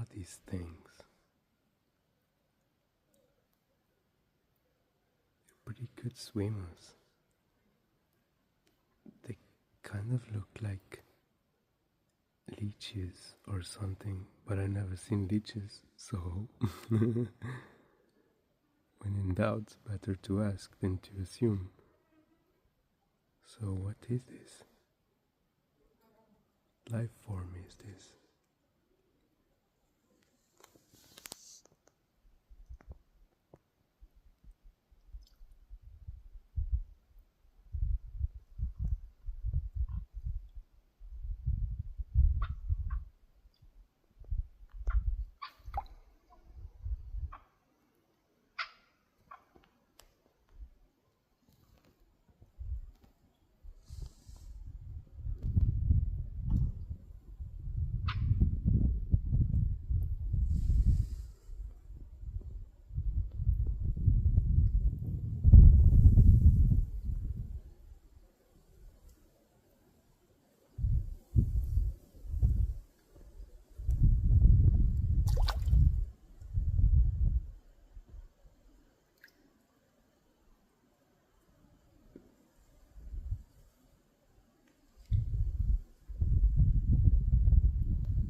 are these things? They're pretty good swimmers. They kind of look like leeches or something, but I've never seen leeches, so when in doubt, better to ask than to assume. So, what is this? Life form is this?